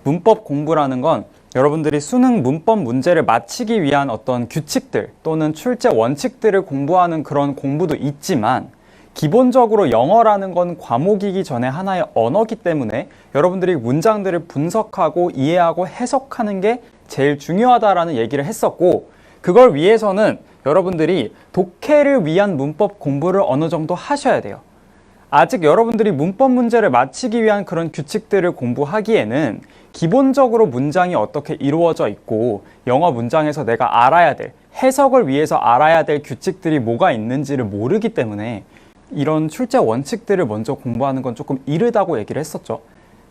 문법 공부라는 건 여러분들이 수능 문법 문제를 맞히기 위한 어떤 규칙들 또는 출제 원칙들을 공부하는 그런 공부도 있지만, 기본적으로 영어라는 건 과목이기 전에 하나의 언어기 때문에 여러분들이 문장들을 분석하고 이해하고 해석하는 게 제일 중요하다라는 얘기를 했었고, 그걸 위해서는 여러분들이 독해를 위한 문법 공부를 어느 정도 하셔야 돼요. 아직 여러분들이 문법 문제를 맞히기 위한 그런 규칙들을 공부하기에는 기본적으로 문장이 어떻게 이루어져 있고 영어 문장에서 내가 알아야 될, 해석을 위해서 알아야 될 규칙들이 뭐가 있는지를 모르기 때문에 이런 출제 원칙들을 먼저 공부하는 건 조금 이르다고 얘기를 했었죠.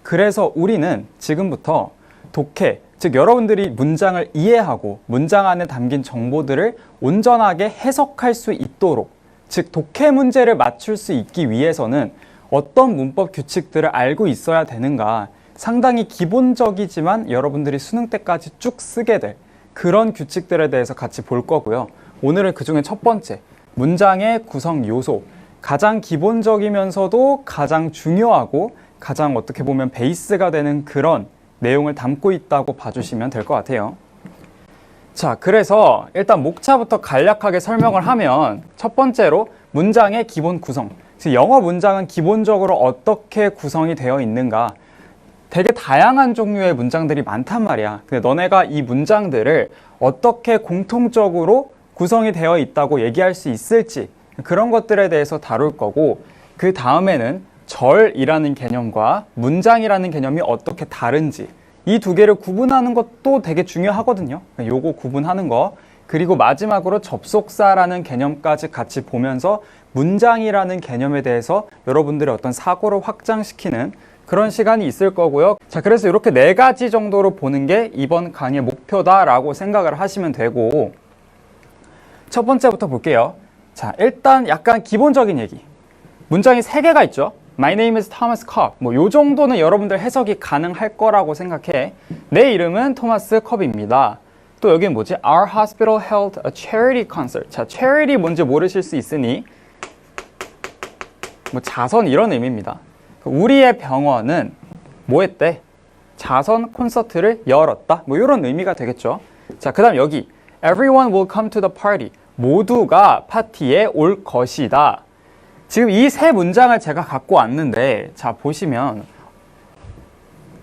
그래서 우리는 지금부터 독해, 즉 여러분들이 문장을 이해하고 문장 안에 담긴 정보들을 온전하게 해석할 수 있도록, 즉 독해 문제를 맞출 수 있기 위해서는 어떤 문법 규칙들을 알고 있어야 되는가, 상당히 기본적이지만 여러분들이 수능 때까지 쭉 쓰게 될 그런 규칙들에 대해서 같이 볼 거고요. 오늘은 그 중에 첫 번째, 문장의 구성 요소, 가장 기본적이면서도 가장 중요하고 가장 어떻게 보면 베이스가 되는 그런 내용을 담고 있다고 봐주시면 될 것 같아요. 자, 그래서 일단 목차부터 간략하게 설명을 하면, 첫 번째로 문장의 기본 구성, 즉 영어 문장은 기본적으로 어떻게 구성이 되어 있는가, 되게 다양한 종류의 문장들이 많단 말이야. 근데 너네가 이 문장들을 어떻게 공통적으로 구성이 되어 있다고 얘기할 수 있을지, 그런 것들에 대해서 다룰 거고, 그 다음에는 절이라는 개념과 문장이라는 개념이 어떻게 다른지, 이 두 개를 구분하는 것도 되게 중요하거든요. 요거 구분하는 거. 그리고 마지막으로 접속사라는 개념까지 같이 보면서 문장이라는 개념에 대해서 여러분들의 어떤 사고를 확장시키는 그런 시간이 있을 거고요. 자, 그래서 이렇게 4가지 정도로 보는 게 이번 강의의 목표다라고 생각을 하시면 되고, 첫 번째부터 볼게요. 자, 일단 약간 기본적인 얘기. 문장이 3개가 있죠. My name is Thomas Cobb. 뭐 요 정도는 여러분들 해석이 가능할 거라고 생각해. 내 이름은 토마스 컵입니다. 또 여기는 뭐지? Our hospital held a charity concert. 자, charity 뭔지 모르실 수 있으니 뭐 자선 이런 의미입니다. 우리의 병원은 뭐 했대? 자선 콘서트를 열었다. 뭐 이런 의미가 되겠죠. 자, 그 다음 여기 Everyone will come to the party. 모두가 파티에 올 것이다. 지금 이 3 문장을 제가 갖고 왔는데, 자, 보시면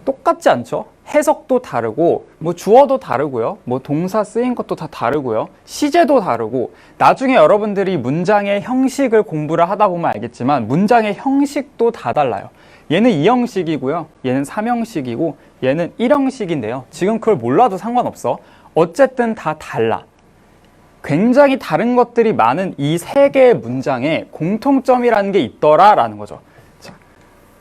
똑같지 않죠? 해석도 다르고, 뭐 주어도 다르고요. 뭐 동사 쓰인 것도 다 다르고요. 시제도 다르고, 나중에 여러분들이 문장의 형식을 공부를 하다 보면 알겠지만 문장의 형식도 다 달라요. 얘는 2형식이고요. 얘는 3형식이고, 얘는 1형식인데요. 지금 그걸 몰라도 상관없어. 어쨌든 다 달라. 굉장히 다른 것들이 많은 이 3개의 문장에 공통점이라는 게 있더라라는 거죠. 자,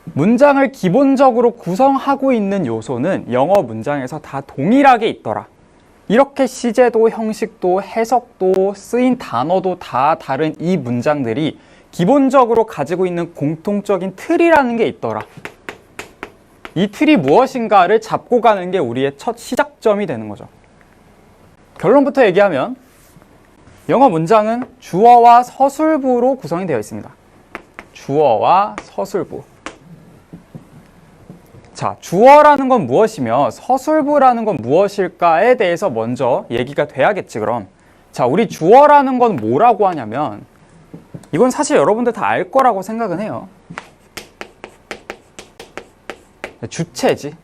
문장을 기본적으로 구성하고 있는 요소는 영어 문장에서 다 동일하게 있더라. 이렇게 시제도, 형식도, 해석도, 쓰인 단어도 다 다른 이 문장들이 기본적으로 가지고 있는 공통적인 틀이라는 게 있더라. 이 틀이 무엇인가를 잡고 가는 게 우리의 첫 시작점이 되는 거죠. 결론부터 얘기하면 영어 문장은 주어와 서술부로 구성이 되어 있습니다. 주어와 서술부. 자, 주어라는 건 무엇이며 서술부라는 건 무엇일까에 대해서 먼저 얘기가 돼야겠지, 그럼. 자, 우리 주어라는 건 뭐라고 하냐면, 이건 사실 여러분들 다 알 거라고 생각은 해요. 주체지.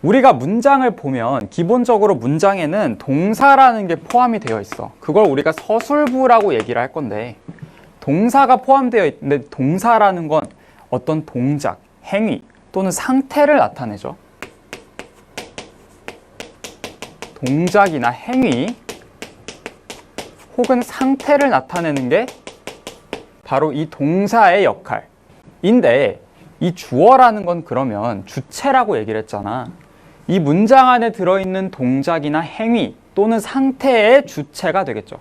우리가 문장을 보면 기본적으로 문장에는 동사라는 게 포함이 되어 있어. 그걸 우리가 서술부라고 얘기를 할 건데, 동사가 포함되어 있는데, 동사라는 건 어떤 동작, 행위 또는 상태를 나타내죠. 동작이나 행위 혹은 상태를 나타내는 게 바로 이 동사의 역할인데, 이 주어라는 건 그러면 주체라고 얘기를 했잖아. 이 문장 안에 들어있는 동작이나 행위 또는 상태의 주체가 되겠죠.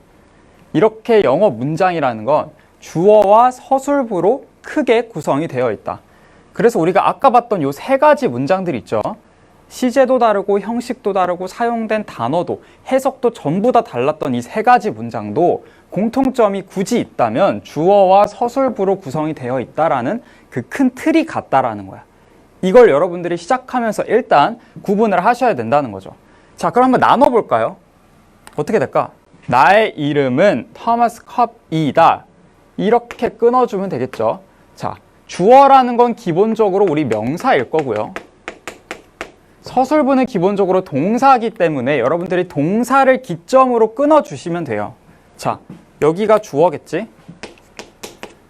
이렇게 영어 문장이라는 건 주어와 서술부로 크게 구성이 되어 있다. 그래서 우리가 아까 봤던 요 3가지 문장들 있죠. 시제도 다르고 형식도 다르고 사용된 단어도 해석도 전부 다 달랐던 이 3가지 문장도 공통점이 굳이 있다면 주어와 서술부로 구성이 되어 있다라는 그 큰 틀이 같다라는 거야. 이걸 여러분들이 시작하면서 일단 구분을 하셔야 된다는 거죠. 자, 그럼 한번 나눠볼까요? 어떻게 될까? 나의 이름은 토마스 컵이다. 이렇게 끊어주면 되겠죠. 자, 주어라는 건 기본적으로 우리 명사일 거고요. 서술부는 기본적으로 동사이기 때문에 여러분들이 동사를 기점으로 끊어주시면 돼요. 자, 여기가 주어겠지?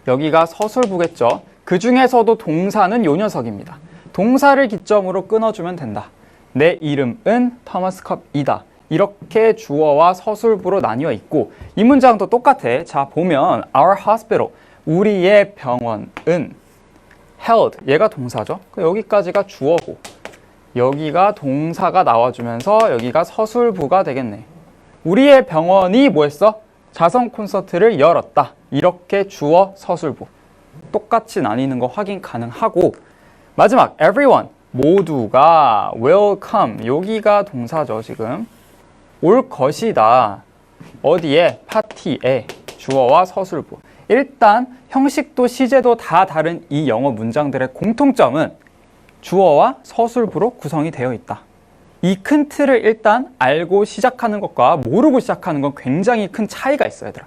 여기가 서술부겠죠? 그 중에서도 동사는 요 녀석입니다. 동사를 기점으로 끊어주면 된다. 내 이름은 토마스 컵이다. 이렇게 주어와 서술부로 나뉘어 있고 이 문장도 똑같아. 자, 보면 Our hospital, 우리의 병원은 held, 얘가 동사죠. 여기까지가 주어고 여기가 동사가 나와주면서 여기가 서술부가 되겠네. 우리의 병원이 뭐 했어? 자선 콘서트를 열었다. 이렇게 주어, 서술부 똑같이 나뉘는 거 확인 가능하고 마지막 everyone, 모두가 will come, 여기가 동사죠. 지금 올 것이다. 어디에? 파티에. 주어와 서술부. 일단 형식도 시제도 다 다른 이 영어 문장들의 공통점은 주어와 서술부로 구성이 되어 있다. 이 큰 틀을 일단 알고 시작하는 것과 모르고 시작하는 건 굉장히 큰 차이가 있어요, 얘들아.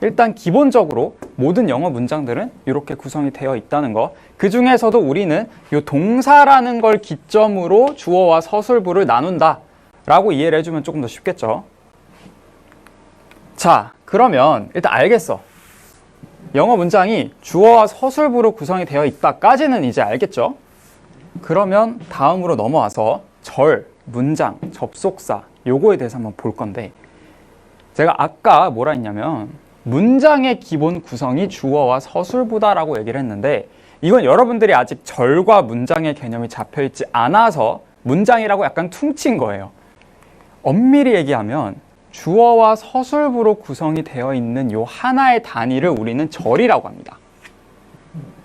일단 기본적으로 모든 영어 문장들은 이렇게 구성이 되어 있다는 거. 그 중에서도 우리는 이 동사라는 걸 기점으로 주어와 서술부를 나눈다 라고 이해를 해주면 조금 더 쉽겠죠. 자, 그러면 일단 알겠어. 영어 문장이 주어와 서술부로 구성이 되어 있다까지는 이제 알겠죠. 그러면 다음으로 넘어와서 절, 문장, 접속사 요거에 대해서 한번 볼 건데 제가 아까 뭐라 했냐면 문장의 기본 구성이 주어와 서술부다라고 얘기를 했는데 이건 여러분들이 아직 절과 문장의 개념이 잡혀있지 않아서 문장이라고 약간 퉁친 거예요. 엄밀히 얘기하면 주어와 서술부로 구성이 되어 있는 요 하나의 단위를 우리는 절이라고 합니다.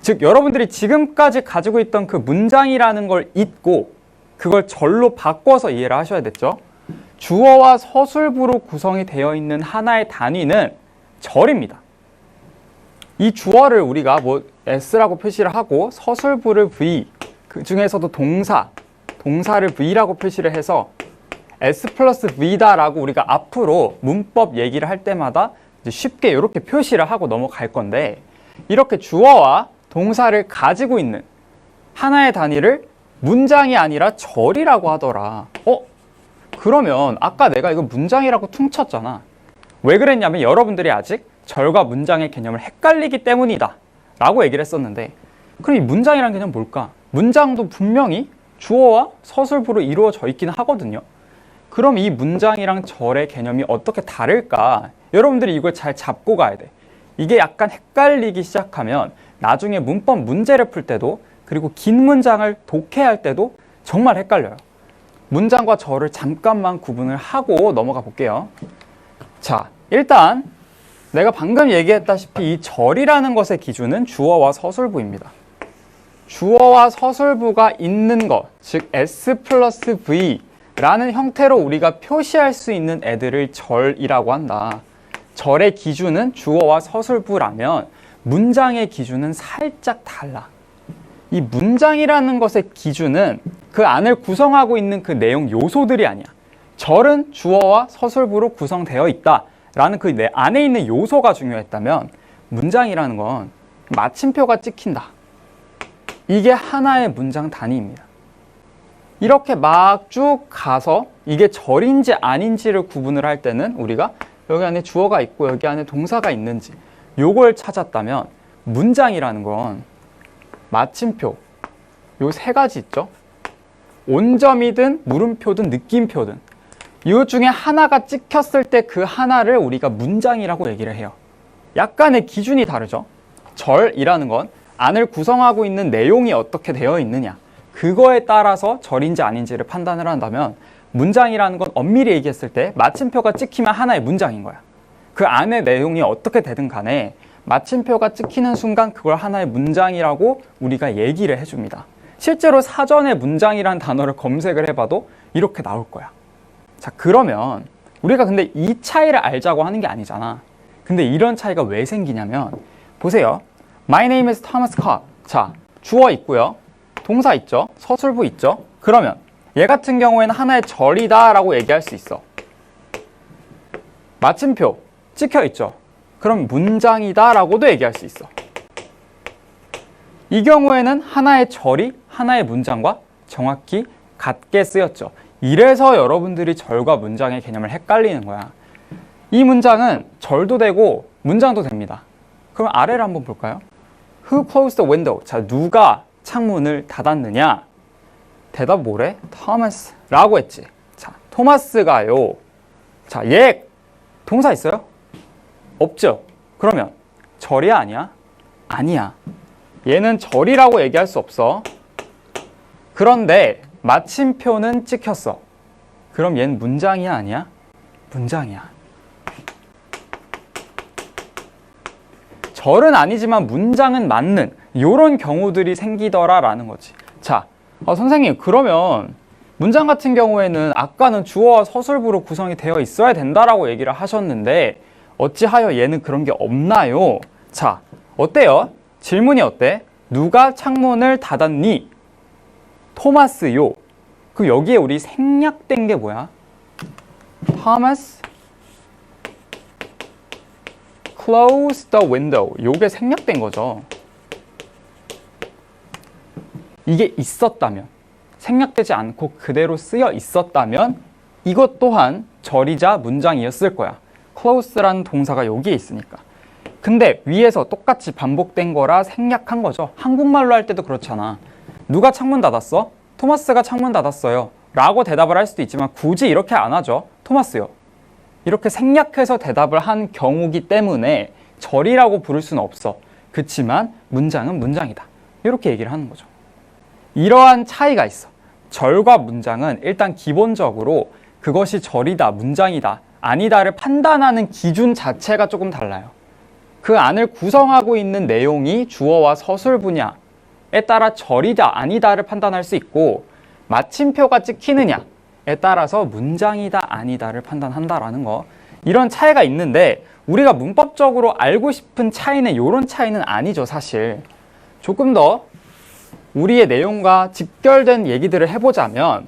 즉 여러분들이 지금까지 가지고 있던 그 문장이라는 걸 잊고 그걸 절로 바꿔서 이해를 하셔야 됐죠. 주어와 서술부로 구성이 되어 있는 하나의 단위는 절입니다. 이 주어를 우리가 뭐 S라고 표시를 하고 서술부를 V, 그 중에서도 동사를 V라고 표시를 해서 S 플러스 V다라고 우리가 앞으로 문법 얘기를 할 때마다 이제 쉽게 이렇게 표시를 하고 넘어갈 건데 이렇게 주어와 동사를 가지고 있는 하나의 단위를 문장이 아니라 절이라고 하더라. 그러면 아까 내가 이거 문장이라고 퉁쳤잖아. 왜 그랬냐면 여러분들이 아직 절과 문장의 개념을 헷갈리기 때문이다 라고 얘기를 했었는데 그럼 이 문장이라는 개념은 뭘까? 문장도 분명히 주어와 서술부로 이루어져 있긴 하거든요. 그럼 이 문장이랑 절의 개념이 어떻게 다를까? 여러분들이 이걸 잘 잡고 가야 돼. 이게 약간 헷갈리기 시작하면 나중에 문법 문제를 풀 때도 그리고 긴 문장을 독해할 때도 정말 헷갈려요. 문장과 절을 잠깐만 구분을 하고 넘어가 볼게요. 자, 일단 내가 방금 얘기했다시피 이 절이라는 것의 기준은 주어와 서술부입니다. 주어와 서술부가 있는 것, 즉 S 플러스 V라는 형태로 우리가 표시할 수 있는 애들을 절이라고 한다. 절의 기준은 주어와 서술부라면 문장의 기준은 살짝 달라. 이 문장이라는 것의 기준은 그 안을 구성하고 있는 그 내용 요소들이 아니야. 절은 주어와 서술부로 구성되어 있다라는 그 내 안에 있는 요소가 중요했다면 문장이라는 건 마침표가 찍힌다. 이게 하나의 문장 단위입니다. 이렇게 막 쭉 가서 이게 절인지 아닌지를 구분을 할 때는 우리가 여기 안에 주어가 있고 여기 안에 동사가 있는지 요걸 찾았다면 문장이라는 건 마침표 요 세 가지 있죠. 온점이든 물음표든 느낌표든 이것 중에 하나가 찍혔을 때 그 하나를 우리가 문장이라고 얘기를 해요. 약간의 기준이 다르죠. 절이라는 건 안을 구성하고 있는 내용이 어떻게 되어 있느냐 그거에 따라서 절인지 아닌지를 판단을 한다면 문장이라는 건 엄밀히 얘기했을 때 마침표가 찍히면 하나의 문장인 거야. 그 안의 내용이 어떻게 되든 간에 마침표가 찍히는 순간 그걸 하나의 문장이라고 우리가 얘기를 해줍니다. 실제로 사전에 문장이라는 단어를 검색을 해봐도 이렇게 나올 거야. 자, 그러면 우리가 근데 이 차이를 알자고 하는 게 아니잖아. 근데 이런 차이가 왜 생기냐면 보세요. My name is Thomas Cobb. 자, 주어 있고요. 동사 있죠? 서술부 있죠? 그러면 얘 같은 경우에는 하나의 절이다 라고 얘기할 수 있어. 마침표 찍혀 있죠? 그럼 문장이다 라고도 얘기할 수 있어. 이 경우에는 하나의 절이 하나의 문장과 정확히 같게 쓰였죠. 이래서 여러분들이 절과 문장의 개념을 헷갈리는 거야. 이 문장은 절도 되고 문장도 됩니다. 그럼 아래를 한번 볼까요? Who closed the window? 자, 누가 창문을 닫았느냐? 대답 뭐래? Thomas 라고 했지. 자, 토마스가요. 자, 얘 동사 있어요? 없죠? 그러면 절이야 아니야? 아니야. 얘는 절이라고 얘기할 수 없어. 그런데 마침표는 찍혔어. 그럼 얘는 문장이야 아니야? 문장이야. 절은 아니지만 문장은 맞는 이런 경우들이 생기더라라는 거지. 자, 선생님 그러면 문장 같은 경우에는 아까는 주어와 서술부로 구성이 되어 있어야 된다라고 얘기를 하셨는데 어찌하여 얘는 그런 게 없나요? 자, 어때요? 질문이 어때? 누가 창문을 닫았니? 토마스요. 그럼 여기에 우리 생략된 게 뭐야? Thomas closed the window. 요게 생략된 거죠. 이게 있었다면, 생략되지 않고 그대로 쓰여 있었다면 이것 또한 절이자 문장이었을 거야. close라는 동사가 여기에 있으니까. 근데 위에서 똑같이 반복된 거라 생략한 거죠. 한국말로 할 때도 그렇잖아. 누가 창문 닫았어? 토마스가 창문 닫았어요. 라고 대답을 할 수도 있지만 굳이 이렇게 안 하죠. 토마스요. 이렇게 생략해서 대답을 한 경우기 때문에 절이라고 부를 수는 없어. 그치만 문장은 문장이다. 이렇게 얘기를 하는 거죠. 이러한 차이가 있어. 절과 문장은 일단 기본적으로 그것이 절이다, 문장이다, 아니다를 판단하는 기준 자체가 조금 달라요. 그 안을 구성하고 있는 내용이 주어와 서술부냐에 따라 절이다, 아니다를 판단할 수 있고 마침표가 찍히느냐에 따라서 문장이다, 아니다를 판단한다라는 거. 이런 차이가 있는데 우리가 문법적으로 알고 싶은 차이는 이런 차이는 아니죠, 사실. 조금 더 우리의 내용과 직결된 얘기들을 해보자면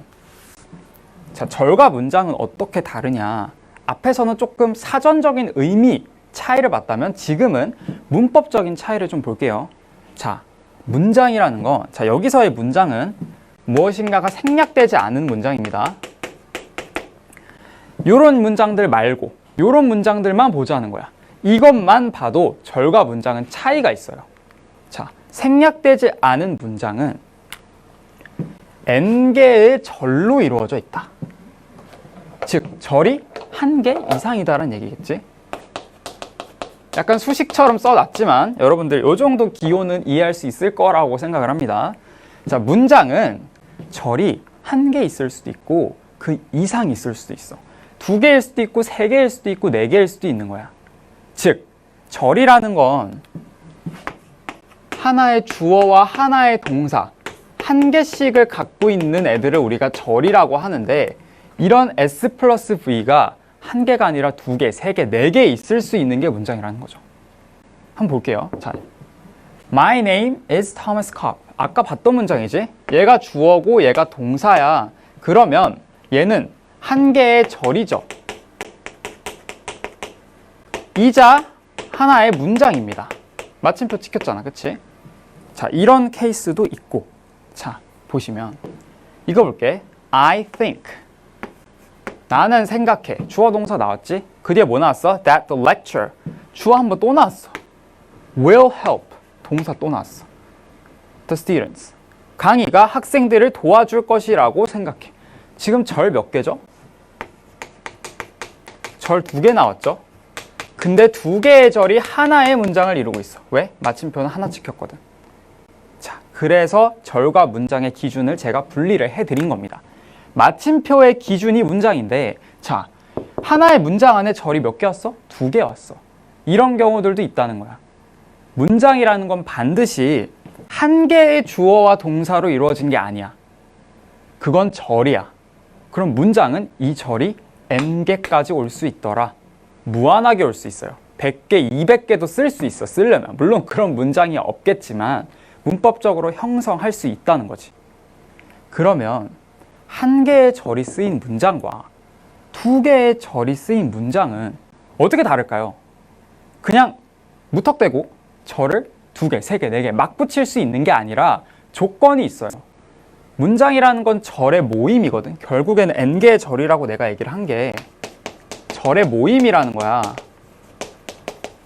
자, 절과 문장은 어떻게 다르냐. 앞에서는 조금 사전적인 의미 차이를 봤다면 지금은 문법적인 차이를 좀 볼게요. 자, 문장이라는 거. 자, 여기서의 문장은 무엇인가가 생략되지 않은 문장입니다. 요런 문장들 말고 요런 문장들만 보자는 거야. 이것만 봐도 절과 문장은 차이가 있어요. 자, 생략되지 않은 문장은 n개의 절로 이루어져 있다. 즉, 절이 한 개 이상이다라는 얘기겠지. 약간 수식처럼 써놨지만 여러분들 요 정도 기호는 이해할 수 있을 거라고 생각을 합니다. 자, 문장은 절이 한 개 있을 수도 있고 그 이상 있을 수도 있어. 2개일 수도 있고 3개일 수도 있고 4개일 수도 있는 거야. 즉, 절이라는 건 하나의 주어와 하나의 동사 한 개씩을 갖고 있는 애들을 우리가 절이라고 하는데 이런 S 플러스 V가 한 개가 아니라 2개, 3개, 4개 있을 수 있는 게 문장이라는 거죠. 한번 볼게요. 자, My name is Thomas Cobb. 아까 봤던 문장이지? 얘가 주어고 얘가 동사야. 그러면 얘는 한 개의 절이죠. 이자 하나의 문장입니다. 마침표 찍혔잖아, 그치? 자, 이런 케이스도 있고. 자, 보시면 이거 볼게. I think. 나는 생각해. 주어 동사 나왔지? 그 뒤에 뭐 나왔어? That the lecture. 주어 한번 또 나왔어. Will help. 동사 또 나왔어. The students. 강의가 학생들을 도와줄 것이라고 생각해. 지금 절 몇 개죠? 절 2개 나왔죠? 근데 2개의 절이 하나의 문장을 이루고 있어. 왜? 마침표는 하나 찍혔거든. 자, 그래서 절과 문장의 기준을 제가 분리를 해드린 겁니다. 마침표의 기준이 문장인데, 자, 하나의 문장 안에 절이 몇 개 왔어? 2개 왔어. 이런 경우들도 있다는 거야. 문장이라는 건 반드시 한 개의 주어와 동사로 이루어진 게 아니야. 그건 절이야. 그럼 문장은 이 절이 n개까지 올 수 있더라. 무한하게 올 수 있어요. 100개, 200개도 쓸 수 있어, 쓰려면. 물론 그런 문장이 없겠지만 문법적으로 형성할 수 있다는 거지. 그러면 한 개의 절이 쓰인 문장과 두 개의 절이 쓰인 문장은 어떻게 다를까요? 그냥 무턱대고 절을 두 개, 세 개, 네 개 막 붙일 수 있는 게 아니라 조건이 있어요. 문장이라는 건 절의 모임이거든. 결국에는 n개의 절이라고 내가 얘기를 한 게 절의 모임이라는 거야.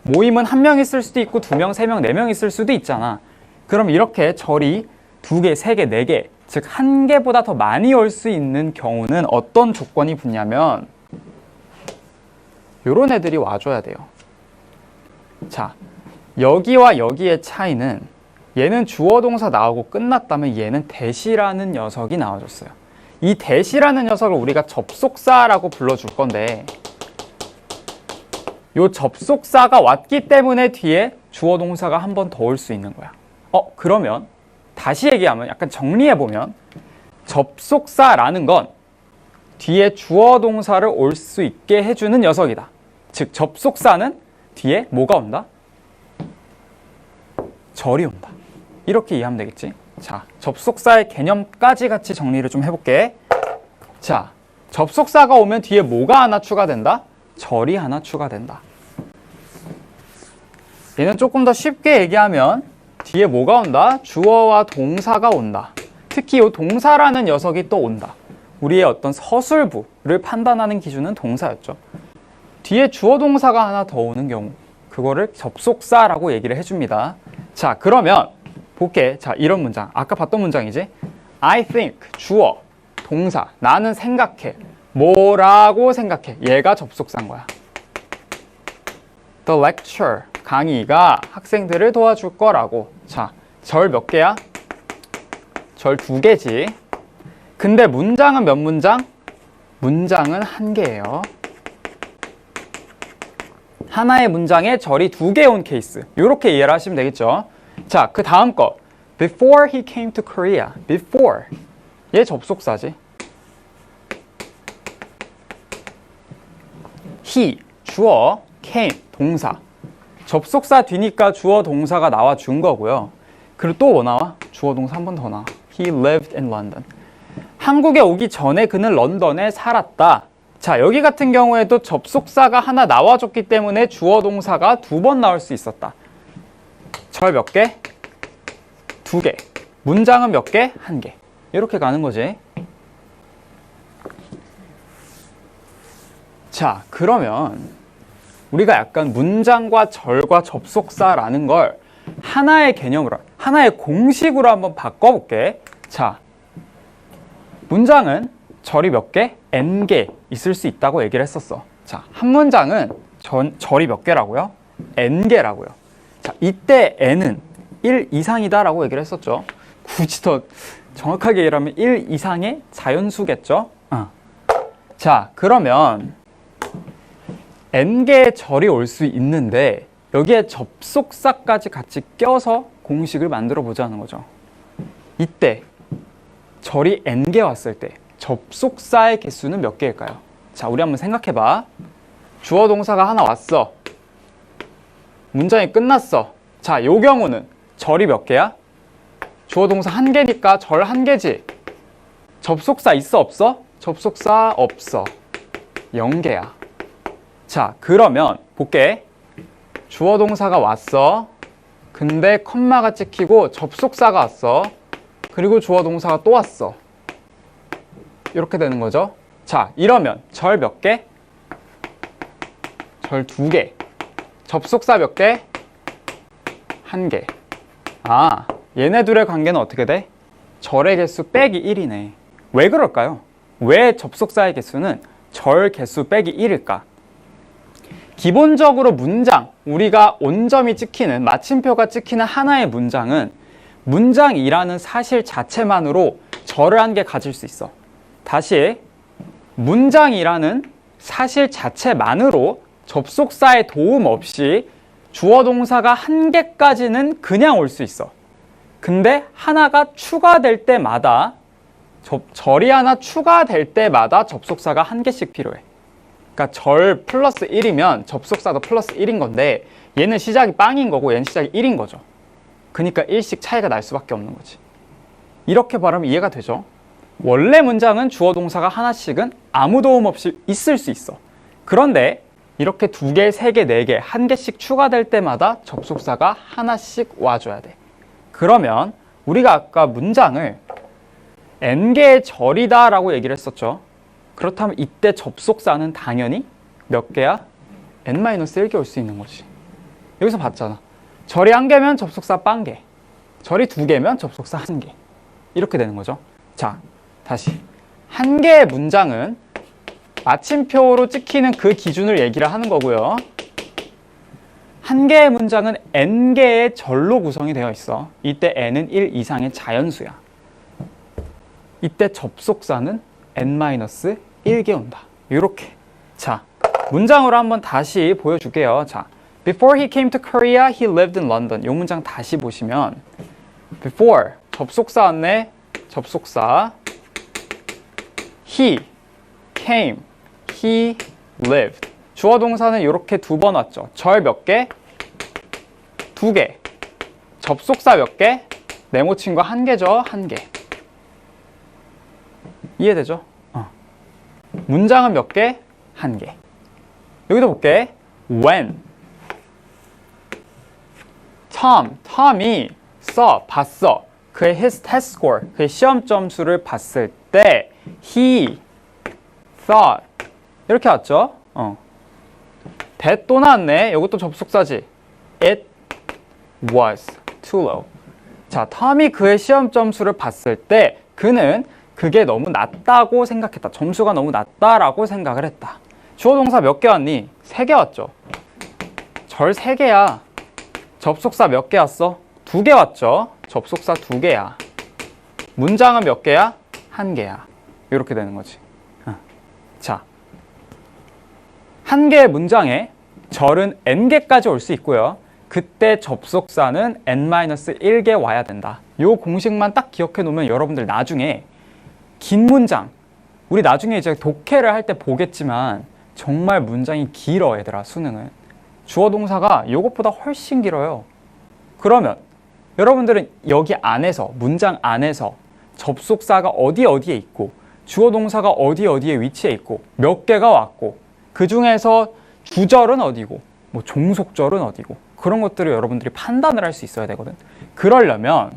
모임은 한 명 있을 수도 있고 두 명, 세 명, 네 명 있을 수도 있잖아. 그럼 이렇게 절이 두 개, 세 개, 네 개, 즉 한 개보다 더 많이 올 수 있는 경우는 어떤 조건이 붙냐면 요런 애들이 와줘야 돼요. 자, 여기와 여기의 차이는 얘는 주어 동사 나오고 끝났다면 얘는 대시라는 녀석이 나와줬어요. 이 대시라는 녀석을 우리가 접속사라고 불러줄 건데 요 접속사가 왔기 때문에 뒤에 주어 동사가 한 번 더 올 수 있는 거야. 그러면 다시 얘기하면 약간 정리해보면 접속사라는 건 뒤에 주어 동사를 올 수 있게 해주는 녀석이다. 즉 접속사는 뒤에 뭐가 온다? 절이 온다. 이렇게 이해하면 되겠지? 자, 접속사의 개념까지 같이 정리를 좀 해볼게. 자, 접속사가 오면 뒤에 뭐가 하나 추가된다? 절이 하나 추가된다. 얘는 조금 더 쉽게 얘기하면 뒤에 뭐가 온다? 주어와 동사가 온다. 특히 이 동사라는 녀석이 또 온다. 우리의 어떤 서술부를 판단하는 기준은 동사였죠. 뒤에 주어 동사가 하나 더 오는 경우 그거를 접속사라고 얘기를 해줍니다. 자, 그러면 볼게. 자, 이런 문장. 아까 봤던 문장이지? I think, 주어, 동사. 나는 생각해. 뭐라고 생각해? 얘가 접속사인 거야. The lecture, 강의가 학생들을 도와줄 거라고. 자, 절 몇 개야? 절 2개지. 근데 문장은 몇 문장? 문장은 1개예요. 하나의 문장에 절이 2개 온 케이스. 이렇게 이해를 하시면 되겠죠. 자, 그 다음 거. Before he came to Korea. Before. 얘 접속사지. He, 주어, came, 동사. 접속사 뒤니까 주어 동사가 나와준 거고요. 그리고 또 뭐 나와? 주어 동사 한 번 더 나와. He lived in London. 한국에 오기 전에 그는 런던에 살았다. 자, 여기 같은 경우에도 접속사가 하나 나와줬기 때문에 주어 동사가 2번 나올 수 있었다. 절 몇 개? 2개. 문장은 몇 개? 1개. 이렇게 가는 거지. 자, 그러면 우리가 약간 문장과 절과 접속사라는 걸 하나의 개념으로, 하나의 공식으로 한번 바꿔볼게. 자, 문장은 절이 몇 개? n개 있을 수 있다고 얘기를 했었어. 자, 한 문장은 절이 몇 개라고요? n개라고요. 자, 이때 n은 1 이상이다 라고 얘기를 했었죠. 굳이 더 정확하게 얘기하면 1 이상의 자연수겠죠. 자, 그러면 n개의 절이 올 수 있는데 여기에 접속사까지 같이 껴서 공식을 만들어 보자는 거죠. 이때 절이 n개 왔을 때 접속사의 개수는 몇 개일까요? 자, 우리 한번 생각해봐. 주어 동사가 하나 왔어. 문장이 끝났어. 자, 요 경우는 절이 몇 개야? 주어 동사 1개니까 절 1개지. 접속사 있어 없어? 접속사 없어. 0개야. 자, 그러면 볼게. 주어 동사가 왔어. 근데 컴마가 찍히고 접속사가 왔어. 그리고 주어 동사가 또 왔어. 이렇게 되는 거죠. 자, 이러면 절 몇 개? 절 2개. 접속사 몇 개? 1개. 아, 얘네 둘의 관계는 어떻게 돼? 절의 개수 빼기 1이네. 왜 그럴까요? 왜 접속사의 개수는 절 개수 빼기 1일까? 기본적으로 문장, 우리가 온점이 찍히는, 마침표가 찍히는 하나의 문장은 문장이라는 사실 자체만으로 절을 1개 가질 수 있어. 다시, 문장이라는 사실 자체만으로 접속사의 도움 없이 주어 동사가 1개까지는 그냥 올 수 있어. 근데 하나가 추가될 때마다, 절이 하나 추가될 때마다 접속사가 1개씩 필요해. 그러니까 절 플러스 1이면 접속사도 플러스 1인 건데 얘는 시작이 빵인 거고 얘는 시작이 1인 거죠. 그러니까 일씩 차이가 날 수밖에 없는 거지. 이렇게 말하면 이해가 되죠? 원래 문장은 주어 동사가 하나씩은 아무 도움 없이 있을 수 있어. 그런데 이렇게 2개, 3개, 4개, 1개씩 추가될 때마다 접속사가 하나씩 와줘야 돼. 그러면 우리가 아까 문장을 n개의 절이다 라고 얘기를 했었죠. 그렇다면 이때 접속사는 당연히 몇 개야? n-1개 올 수 있는 거지. 여기서 봤잖아. 절이 1개면 접속사 빵개, 절이 2개면 접속사 1개. 이렇게 되는 거죠. 자, 다시. 1개의 문장은 마침표로 찍히는 그 기준을 얘기를 하는 거고요. 1개의 문장은 n개의 절로 구성이 되어 있어. 이때 n은 1 이상의 자연수야. 이때 접속사는 n-1개 온다. 이렇게. 자, 문장으로 한번 다시 보여줄게요. 자, Before he came to Korea, he lived in London. 이 문장 다시 보시면 Before, 접속사 왔네. 접속사 He came, he lived. 주어 동사는 이렇게 2번 왔죠. 절 몇 개? 2개. 접속사 몇 개? 네모 친 거 1개죠. 1개. 이해되죠? 문장은 몇 개? 1개. 여기도 볼게. When Tom이 봤어. 그의 his test score, 그의 시험 점수를 봤을 때 he thought 이렇게 왔죠? that 또 나왔네. 이것도 접속사지. It was too low. 자, 톰이 그의 시험 점수를 봤을 때 그는 그게 너무 낮다고 생각했다. 점수가 너무 낮다라고 생각을 했다. 주어 동사 몇 개 왔니? 3개 왔죠. 절 3개야. 접속사 몇 개 왔어? 2개 왔죠. 접속사 2개야. 문장은 몇 개야? 1개야. 이렇게 되는 거지. 자, 1개의 문장에 절은 n개까지 올 수 있고요. 그때 접속사는 n-1개 와야 된다. 이 공식만 딱 기억해 놓으면 여러분들 나중에 긴 문장, 우리 나중에 이제 독해를 할 때 보겠지만 정말 문장이 길어, 얘들아. 수능은 주어 동사가 이것보다 훨씬 길어요. 그러면 여러분들은 여기 안에서, 문장 안에서 접속사가 어디에 있고 주어 동사가 어디에 위치해 있고 몇 개가 왔고 그 중에서 주절은 어디고 뭐 종속절은 어디고 그런 것들을 여러분들이 판단을 할 수 있어야 되거든. 그러려면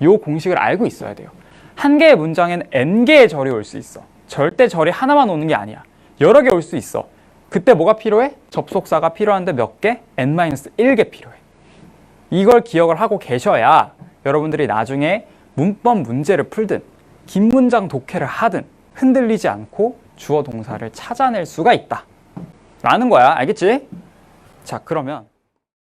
이 공식을 알고 있어야 돼요. 1개의 문장엔 n개의 절이 올 수 있어. 절대 절이 하나만 오는 게 아니야. 여러 개 올 수 있어. 그때 뭐가 필요해? 접속사가 필요한데 몇 개? n-1개 필요해. 이걸 기억을 하고 계셔야 여러분들이 나중에 문법 문제를 풀든 긴 문장 독해를 하든 흔들리지 않고 주어 동사를 찾아낼 수가 있다 라는 거야. 알겠지? 자, 그러면